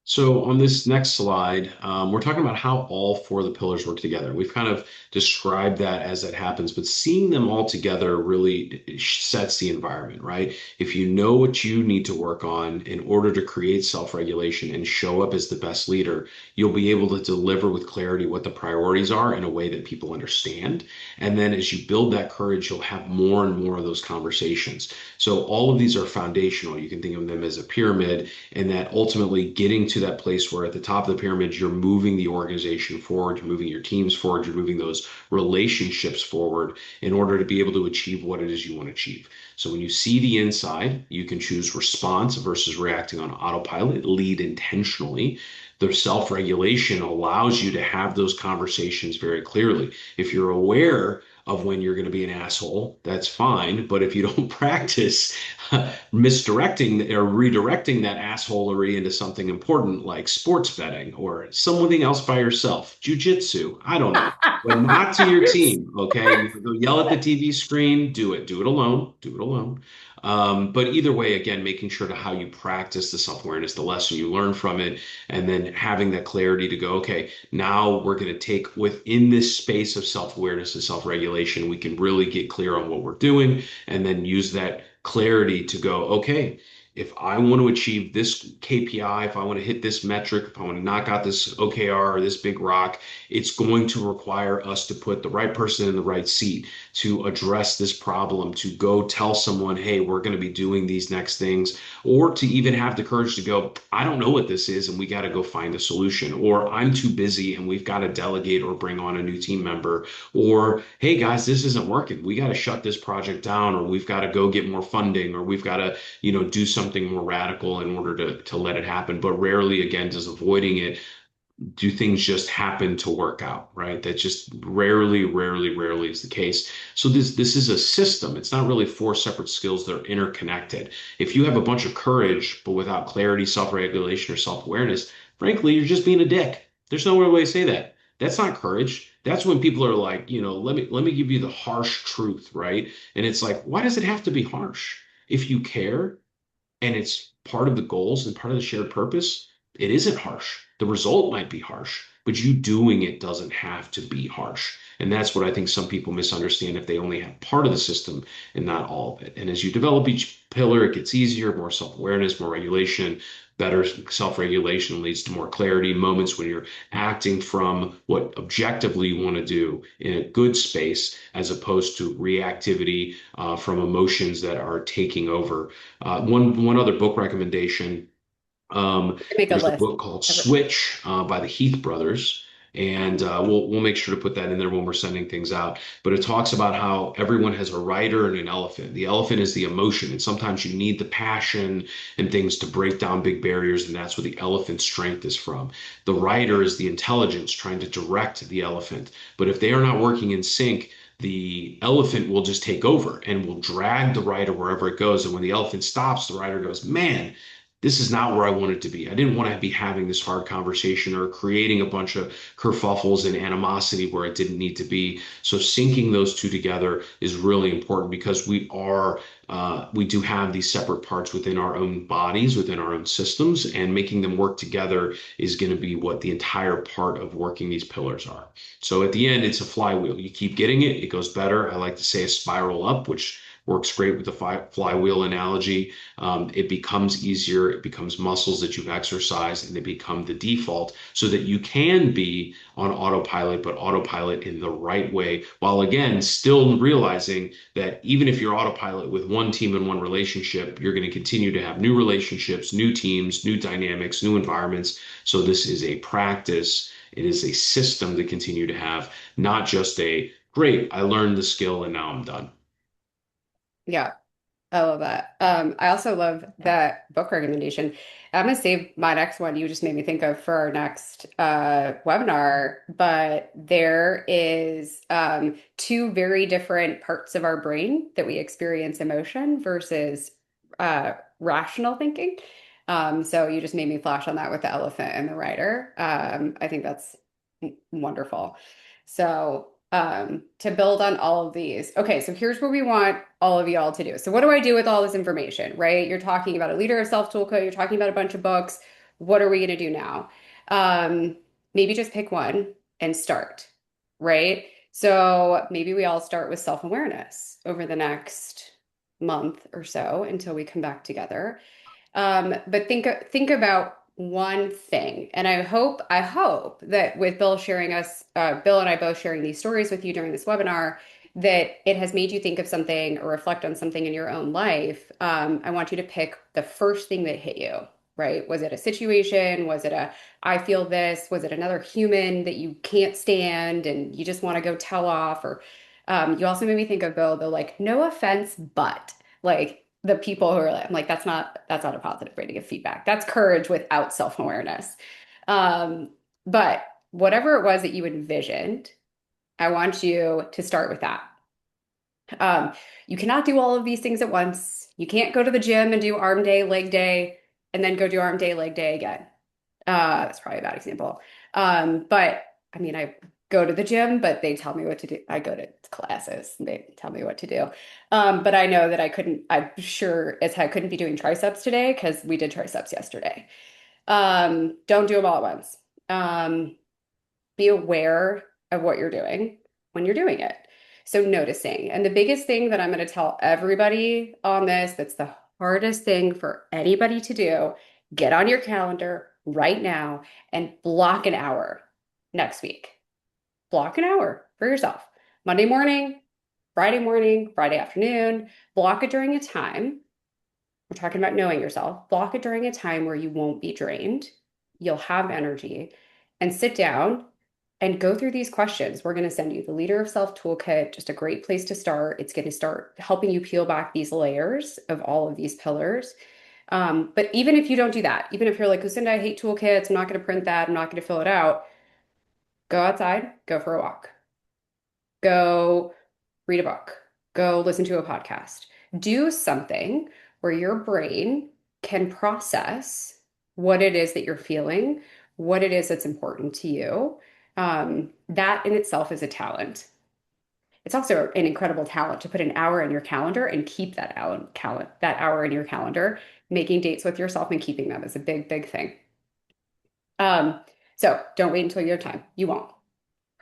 So on this next slide, we're talking about how all four of the pillars work together. We've kind of described that as it happens, but seeing them all together really sets the environment, right? If you know what you need to work on in order to create self-regulation and show up as the best leader, you'll be able to deliver with clarity what the priorities are in a way that people understand. And then as you build that courage, you'll have more and more of those conversations. So all of these are foundational. You can think of them as a pyramid, and that ultimately getting to that place where at the top of the pyramid, you're moving the organization forward, you're moving your teams forward, you're moving those relationships forward in order to be able to achieve what it is you want to achieve. So when you see the inside, you can choose response versus reacting on autopilot, lead intentionally. The self-regulation allows you to have those conversations very clearly. If you're aware of when you're going to be an asshole, that's fine. But if you don't practice misdirecting or redirecting that assholery into something important like sports betting or something else by yourself, jujitsu, I don't know, but not to your team. Okay. You can go yell at the TV screen, do it. Do it alone. Do it alone. But either way, again, making sure to how you practice the self-awareness, the lesson you learn from it, and then having that clarity to go, okay, now we're going to take within this space of self-awareness and self-regulation, we can really get clear on what we're doing and then use that clarity to go, okay, if I want to achieve this KPI, if I want to hit this metric, if I want to knock out this OKR or this big rock, it's going to require us to put the right person in the right seat to address this problem, to go tell someone, hey, we're going to be doing these next things, or to even have the courage to go, I don't know what this is, and we got to go find a solution, or I'm too busy and we've got to delegate or bring on a new team member, or hey guys, this isn't working. We got to shut this project down, or we've got to go get more funding, or we've got to, do something more radical in order to let it happen. But rarely, again, does avoiding it do things just happen to work out, right? That just rarely is the case. So this is a system. It's not really four separate skills that are interconnected. If you have a bunch of courage, but without clarity, self-regulation, or self-awareness, frankly, you're just being a dick. There's no other way to say that. That's not courage. That's when people are like, let me give you the harsh truth, right? And it's like, why does it have to be harsh? If you care, and it's part of the goals and part of the shared purpose, it isn't harsh. The result might be harsh, but you doing it doesn't have to be harsh. And that's what I think some people misunderstand if they only have part of the system and not all of it. And as you develop each pillar, it gets easier, more self-awareness, more regulation. Better self-regulation leads to more clarity, moments when you're acting from what objectively you want to do in a good space, as opposed to reactivity from emotions that are taking over. One other book recommendation. Make a There's a list. book called Switch by the Heath brothers, and we'll make sure to put that in there when we're sending things out. But it talks about how everyone has a rider and an elephant. The elephant is the emotion, and sometimes you need the passion and things to break down big barriers, and that's where the elephant's strength is from. The rider is the intelligence trying to direct the elephant. But if they are not working in sync, the elephant will just take over and will drag the rider wherever it goes. And when the elephant stops, the rider goes, man, this is not where I wanted to be. I didn't want to be having this hard conversation or creating a bunch of kerfuffles and animosity where it didn't need to be. So syncing those two together is really important because we do have these separate parts within our own bodies, within our own systems, and making them work together is going to be what the entire part of working these pillars are. So at the end, it's a flywheel. You keep getting it, it goes better. I like to say a spiral up, which works great with the flywheel analogy. It becomes easier, it becomes muscles that you've exercised, and they become the default so that you can be on autopilot, but autopilot in the right way, while again, still realizing that even if you're autopilot with one team and one relationship, you're going to continue to have new relationships, new teams, new dynamics, new environments. So this is a practice. It is a system to continue to have, not just a great, I learned the skill and now I'm done. Yeah. I love that. I also love that book recommendation. I'm gonna save my next one. You just made me think of for our next webinar. But there is two very different parts of our brain that we experience emotion versus rational thinking. So you just made me flash on that with the elephant and the rider. I think that's wonderful. So, to build on all of these, okay, so here's what we want all of y'all to do. So, what do I do with all this information, right? You're talking about a leader of self toolkit, you're talking about a bunch of books. What are we going to do now? Maybe just pick one and start, right? So, maybe we all start with self-awareness over the next month or so until we come back together. But think about one thing, and I hope that with Bill sharing Bill and I both sharing these stories with you during this webinar, that it has made you think of something or reflect on something in your own life. I want you to pick the first thing that hit you. Right? Was it a situation? Was it a I feel this? Was it another human that you can't stand and you just want to go tell off? Or you also made me think of Bill, the like, no offense, but like the people who are like, I'm like, that's not a positive way to give feedback. That's courage without self-awareness. Um, but whatever it was that you envisioned, I want you to start with that. Um, you cannot do all of these things at once. You can't go to the gym and do arm day, leg day, and then go do arm day, leg day again. That's probably a bad example. But I mean, I go to the gym, but they tell me what to do. I go to classes, and they tell me what to do. But I know that I'm sure as heck couldn't be doing triceps today because we did triceps yesterday. Don't do them all at once. Um, be aware of what you're doing when you're doing it. So noticing. And the biggest thing that I'm going to tell everybody on this, that's the hardest thing for anybody to do, get on your calendar right now and block an hour next week. Block an hour for yourself. Monday morning, Friday afternoon, block it during a time. We're talking about knowing yourself. Block it during a time where you won't be drained. You'll have energy and sit down and go through these questions. We're going to send you the Leader of Self Toolkit, just a great place to start. It's going to start helping you peel back these layers of all of these pillars. But even if you don't do that, even if you're like, Lucinda, I hate toolkits, I'm not going to print that, I'm not going to fill it out, go outside, go for a walk, go read a book, go listen to a podcast, do something where your brain can process what it is that you're feeling, what it is that's important to you. That in itself is a talent. It's also an incredible talent to put an hour in your calendar and keep that hour in your calendar. Making dates with yourself and keeping them is a big, big thing. Um, so don't wait until you have time. You won't.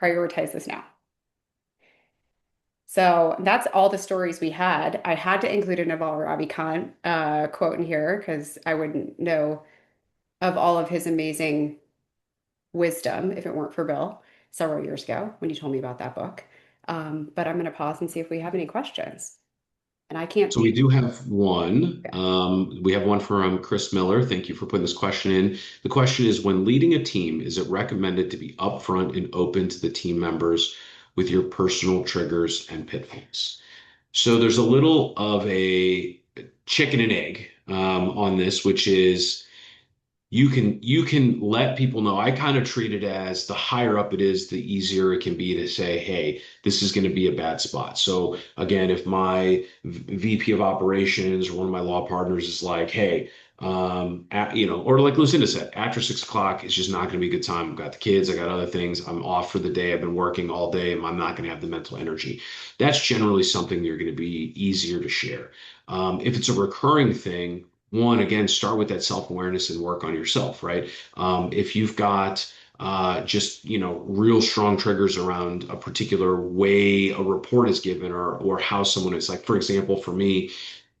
Prioritize this now. So that's all the stories we had. I had to include a Naval Ravikant quote in here because I wouldn't know of all of his amazing wisdom if it weren't for Bill several years ago when he told me about that book. But I'm going to pause and see if we have any questions. And I can't So we see. do have one. Yeah. We have one from Chris Miller. Thank you for putting this question in. The question is, when leading a team, is it recommended to be upfront and open to the team members with your personal triggers and pitfalls? So there's a little of a chicken and egg on this, which is you can let people know. I kind of treat it as the higher up it is, the easier it can be to say, hey, this is going to be a bad spot. So again, if my VP of operations or one of my law partners is like, hey, or like Lucinda said, after 6 o'clock, it's just not going to be a good time. I've got the kids, I got other things. I'm off for the day. I've been working all day, and I'm not going to have the mental energy. That's generally something you're going to be easier to share. If it's a recurring thing, one, again, start with that self-awareness and work on yourself, right? If you've got just real strong triggers around a particular way a report is given or how someone is, like, for example, for me,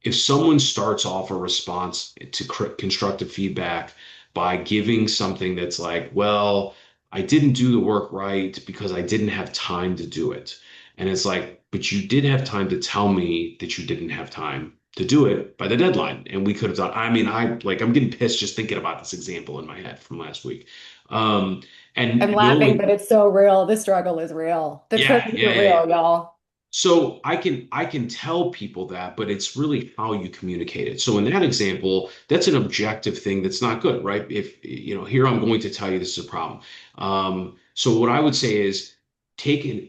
if someone starts off a response to constructive feedback by giving something that's like, well, I didn't do the work right because I didn't have time to do it. And it's like, but you did have time to tell me that you didn't have time to do it by the deadline. And we could have done, I mean, I'm getting pissed just thinking about this example in my head from last week. Um, I'm and laughing, but knowing, it's so real. The struggle is real. The yeah, triggers yeah, are yeah, yeah. real, y'all. So I can tell people that, but it's really how you communicate it. So in that example, that's an objective thing that's not good, right? If here I'm going to tell you this is a problem. So what I would say is take an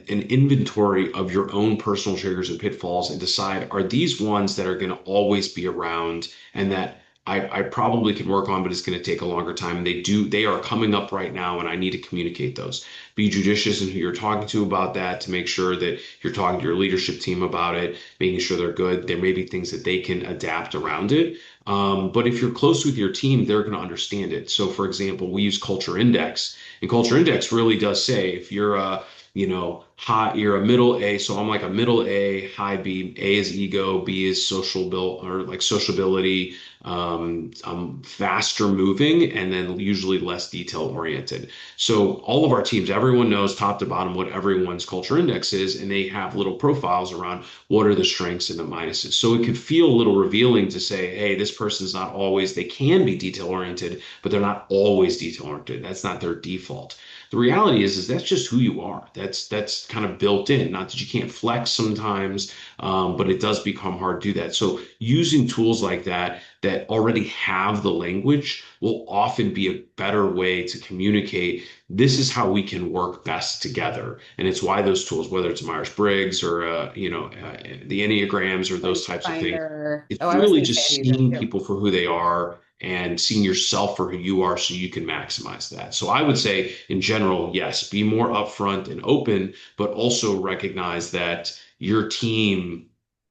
inventory of your own personal triggers and pitfalls and decide, are these ones that are going to always be around and that I probably can work on, but it's going to take a longer time. And they are coming up right now, and I need to communicate those. Be judicious in who you're talking to about that to make sure that you're talking to your leadership team about it, making sure they're good. There may be things that they can adapt around it. But if you're close with your team, they're going to understand it. So, for example, we use Culture Index, and Culture Index really does say if you're you're a middle A. So I'm like a middle A, high B. A is ego, B is social build or like sociability. I'm faster moving, and then usually less detail oriented. So all of our teams, everyone knows top to bottom what everyone's culture index is, and they have little profiles around what are the strengths and the minuses. So it could feel a little revealing to say, hey, this person's not always, they can be detail oriented, but they're not always detail oriented. That's not their default. The reality is that's just who you are. That's kind of built in. Not that you can't flex sometimes, but it does become hard to do that. So using tools like that already have the language will often be a better way to communicate. This is how we can work best together. And it's why those tools, whether it's Myers-Briggs or the Enneagrams or those Strengths types of things, finder. Oh, it's I was really going to say just Enneagram seeing too. people for who they are and seeing yourself for who you are so you can maximize that. So I would say in general, yes, be more upfront and open, but also recognize that your team,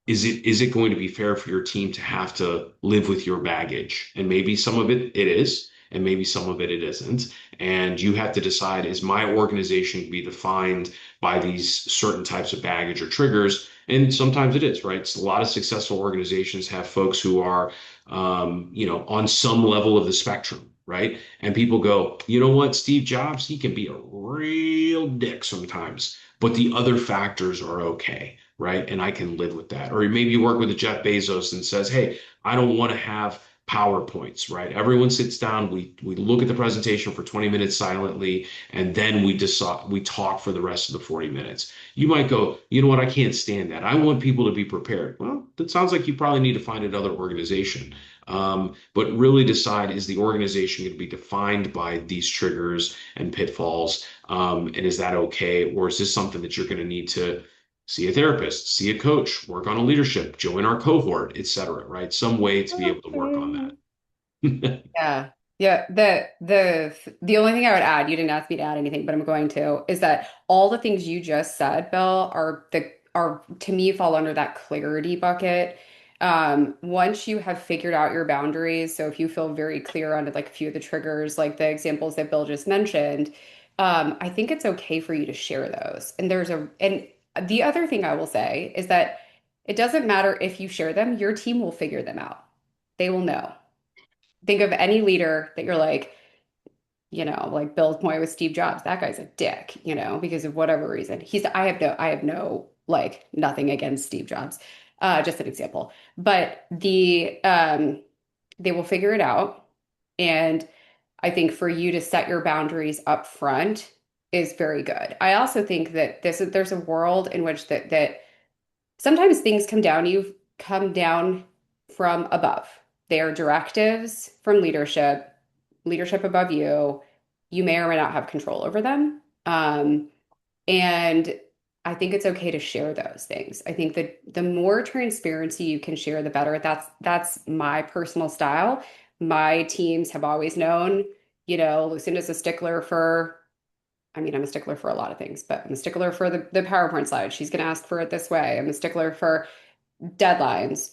is it going to be fair for your team to have to live with your baggage? And maybe some of it is, and maybe some of it isn't. And you have to decide, is my organization to be defined by these certain types of baggage or triggers? And sometimes it is, right? So a lot of successful organizations have folks who are on some level of the spectrum, right? And people go, you know what, Steve Jobs, he can be a real dick sometimes, but the other factors are okay, right? And I can live with that. Or maybe you work with a Jeff Bezos and says, hey, I don't want to have PowerPoints, right? Everyone sits down, we look at the presentation for 20 minutes silently, and then we decide we talk for the rest of the 40 minutes. You might go, you know what, I can't stand that. I want people to be prepared. Well, that sounds like you probably need to find another organization. But really decide, is the organization going to be defined by these triggers and pitfalls? And is that okay? Or is this something that you're going to need to see a therapist, see a coach, work on a leadership, join our cohort, etc., right? Some way to be able to work on Okay. that. Yeah. Yeah. The only thing I would add, you didn't ask me to add anything, but I'm going to, is that all the things you just said, Bill, are to me fall under that clarity bucket. Once you have figured out your boundaries, so if you feel very clear on like a few of the triggers, like the examples that Bill just mentioned, I think it's okay for you to share those. And the other thing I will say is that it doesn't matter if you share them, your team will figure them out. They will know. Think of any leader that you're like, like Bill's point with Steve Jobs, that guy's a dick, because of whatever reason. I have no, like, nothing against Steve Jobs. Just an example. But they will figure it out. And I think for you to set your boundaries up front is very good. I also think that there's a world in which that sometimes things come down from above. They are directives from leadership. leadership above you, you may or may not have control over them. And I think it's okay to share those things. I think that the more transparency you can share, the better. That's my personal style. My teams have always known, Lucinda's a stickler for, I mean, I'm a stickler for a lot of things, but I'm a stickler for the PowerPoint slide. She's going to ask for it this way. I'm a stickler for deadlines.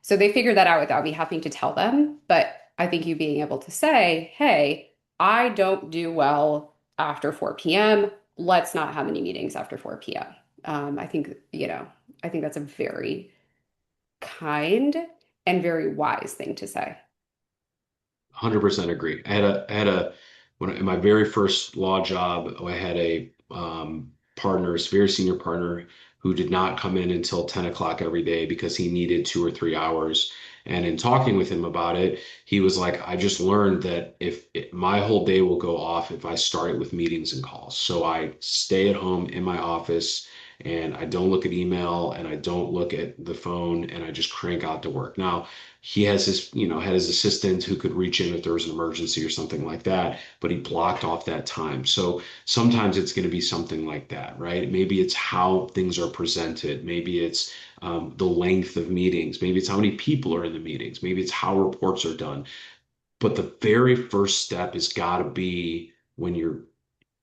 So they figured that out without me having to tell them. But I think you being able to say, hey, I don't do well after 4 p.m. Let's not have any meetings after 4 p.m. I think that's a very kind and very wise thing to say. 100% agree. When in my very first law job, I had a partner, a very senior partner, who did not come in until 10 o'clock every day because he needed 2 or 3 hours. And in talking with him about it, he was like, I just learned that my whole day will go off if I start it with meetings and calls. So I stay at home in my office and I don't look at email and I don't look at the phone and I just crank out to work. Now, he has had his assistant who could reach in if there was an emergency or something like that, but he blocked off that time. So sometimes it's going to be something like that, right? Maybe it's how things are presented. Maybe it's the length of meetings. Maybe it's how many people are in the meetings. Maybe it's how reports are done. But the very first step has got to be when you're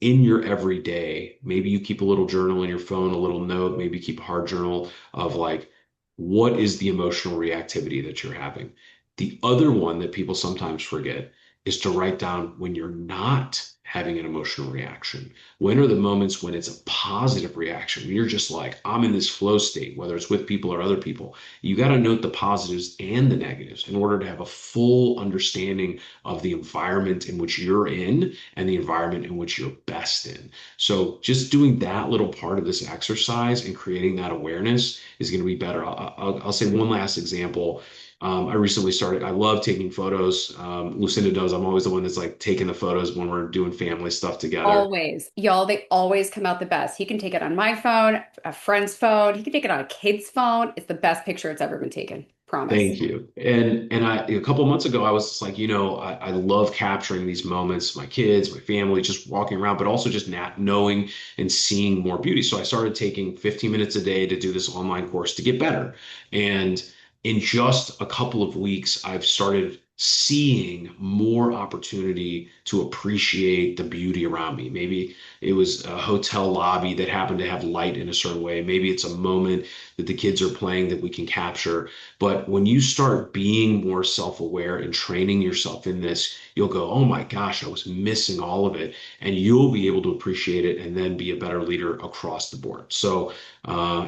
in your everyday, maybe you keep a little journal in your phone, a little note, maybe keep a hard journal of like, what is the emotional reactivity that you're having? The other one that people sometimes forget is to write down when you're not having an emotional reaction. When are the moments when it's a positive reaction? When you're just like, I'm in this flow state, whether it's with people or other people. You got to note the positives and the negatives in order to have a full understanding of the environment in which you're in and the environment in which you're best in. So just doing that little part of this exercise and creating that awareness is going to be better. I'll say one last example. I recently started, I love taking photos. Lucinda does. I'm always the one that's like taking the photos when we're doing family stuff together. Always. Y'all, they always come out the best. He can take it on my phone, a friend's phone. He can take it on a kid's phone. It's the best picture it's ever been taken. Promise. Thank you. And a couple of months ago, I was just like, I love capturing these moments, my kids, my family, just walking around, but also just not knowing and seeing more beauty. So I started taking 15 minutes a day to do this online course to get better. And in just a couple of weeks, I've started seeing more opportunity to appreciate the beauty around me. Maybe it was a hotel lobby that happened to have light in a certain way. Maybe it's a moment that the kids are playing that we can capture. But when you start being more self-aware and training yourself in this, you'll go, oh my gosh, I was missing all of it. And you'll be able to appreciate it and then be a better leader across the board. So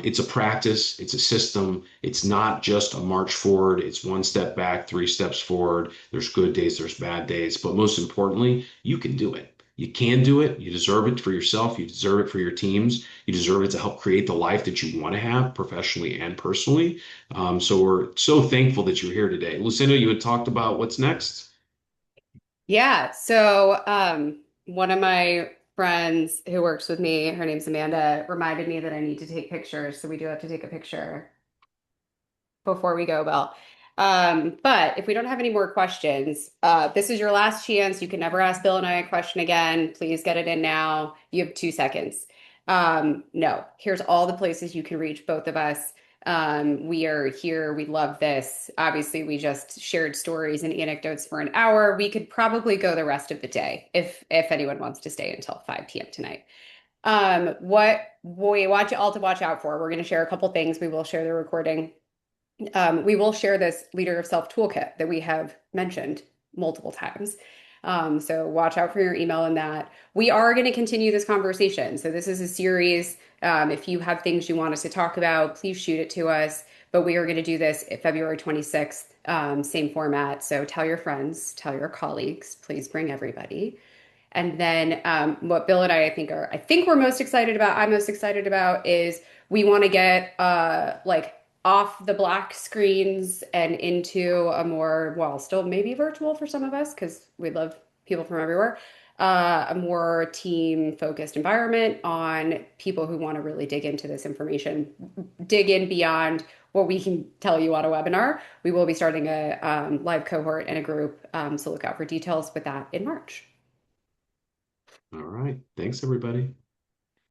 it's a practice, it's a system. It's not just a march forward. It's one step back, 3 steps forward. There's good days, there's bad days. But most importantly, you can do it. You can do it. You deserve it for yourself. You deserve it for your teams. You deserve it to help create the life that you want to have professionally and personally. So we're so thankful that you're here today. Lucinda, you had talked about what's next. Yeah. So, one of my friends who works with me, her name's Amanda, reminded me that I need to take pictures. So we do have to take a picture before we go, Belle. But if we don't have any more questions, this is your last chance. You can never ask Bill and I a question again. Please get it in now. You have 2 seconds. No, here's all the places you can reach both of us. We are here. We love this. Obviously, we just shared stories and anecdotes for an hour. We could probably go the rest of the day if anyone wants to stay until 5 p.m. tonight. What we want you all to watch out for. We're going to share a couple things. We will share the recording. We will share this Leader of Self toolkit that we have mentioned multiple times. So watch out for your email in that. We are going to continue this conversation. So this is a series. If you have things you want us to talk about, please shoot it to us. But we are going to do this February 26th, same format. So tell your friends, tell your colleagues, please bring everybody. And then what Bill and I think we're most excited about, I'm most excited about is we want to get like off the black screens and into a more, well, still maybe virtual for some of us because we love people from everywhere, a more team focused environment on people who want to really dig into this information, dig in beyond what we can tell you on a webinar. We will be starting a live cohort and a group, so look out for details with that in March. All right. Thanks, everybody.